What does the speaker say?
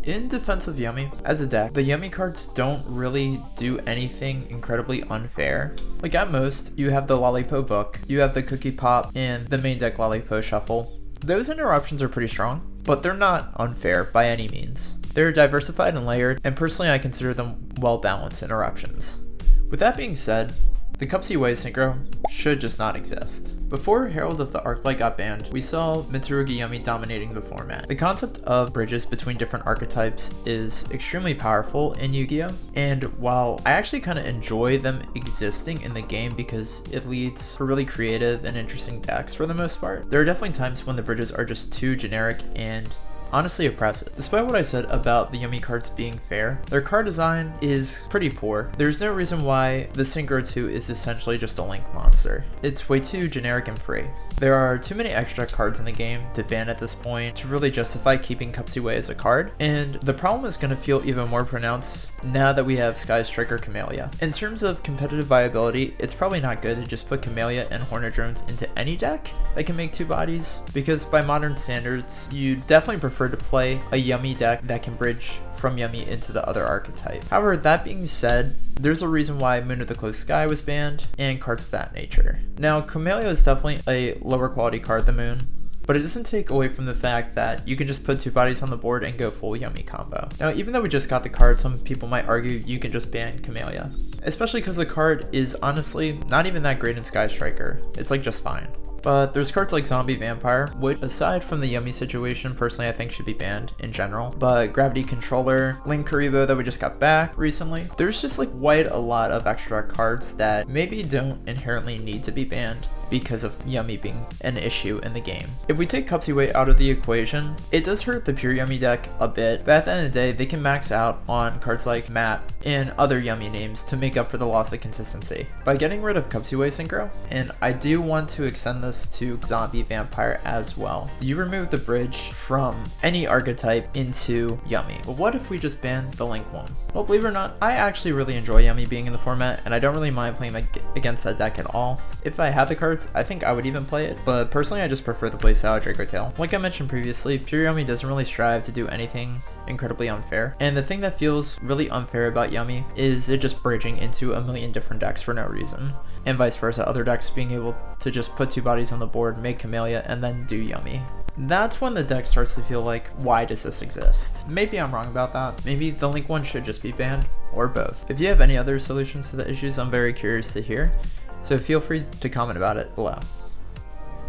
In defense of Yummy, as a deck, the Yummy cards don't really do anything incredibly unfair. Like at most, you have the Lollipo book, you have the Cookie Pop, and the main deck Lollipo Shuffle. Those interruptions are pretty strong, but they're not unfair by any means. They're diversified and layered, and personally I consider them well-balanced interruptions. With that being said, the Cupsy Way Synchro should just not exist. Before Herald of the Arclight got banned, we saw Mitsurugi Yummy dominating the format. The concept of bridges between different archetypes is extremely powerful in Yu-Gi-Oh! And while I actually kind of enjoy them existing in the game because it leads to really creative and interesting decks for the most part, there are definitely times when the bridges are just too generic and honestly oppressive. Despite what I said about the Yummy cards being fair, their card design is pretty poor. There's no reason why the Synchro 2 is essentially just a link monster. It's way too generic and free. There are too many extra cards in the game to ban at this point to really justify keeping Cupsy Way as a card, and the problem is going to feel even more pronounced now that we have Sky Striker Camellia. In terms of competitive viability, it's probably not good to just put Camellia and Hornet Drones into any deck that can make two bodies, because by modern standards, you definitely prefer to play a Yummy deck that can bridge from Yummy into the other archetype. However, that being said, there's a reason why Moon of the Closed Sky was banned, and cards of that nature. Now, Camellia is definitely a lower quality card than Moon, but it doesn't take away from the fact that you can just put two bodies on the board and go full Yummy combo. Now, even though we just got the card, some people might argue you can just ban Camellia, especially because the card is honestly not even that great in Sky Striker. It's like just fine. But there's cards like Zombie Vampire, which aside from the Yummy situation, personally I think should be banned in general. But Gravity Controller, Link Karibo that we just got back recently, there's just like quite a lot of extra cards that maybe don't inherently need to be banned because of Yummy being an issue in the game. If we take Cupsy Way out of the equation, it does hurt the pure Yummy deck a bit, but at the end of the day, they can max out on cards like Matt and other Yummy names to make up for the loss of consistency. By getting rid of Cupsy Way Synchro, and I do want to extend this to Zombie Vampire as well, you remove the bridge from any archetype into Yummy. But what if we just ban the Link one? Well, believe it or not, I actually really enjoy Yummy being in the format, and I don't really mind playing against that deck at all. If I had the cards, I think I would even play it, but personally I just prefer the playstyle of Draco Tail. Like I mentioned previously, pure Yummy doesn't really strive to do anything incredibly unfair, and the thing that feels really unfair about Yummy is it just bridging into a million different decks for no reason, and vice versa, other decks being able to just put two bodies on the board, make Camellia, and then do Yummy. That's when the deck starts to feel like, why does this exist? Maybe I'm wrong about that. Maybe the Link one should just be banned, or both. If you have any other solutions to the issues, I'm very curious to hear, so feel free to comment about it below.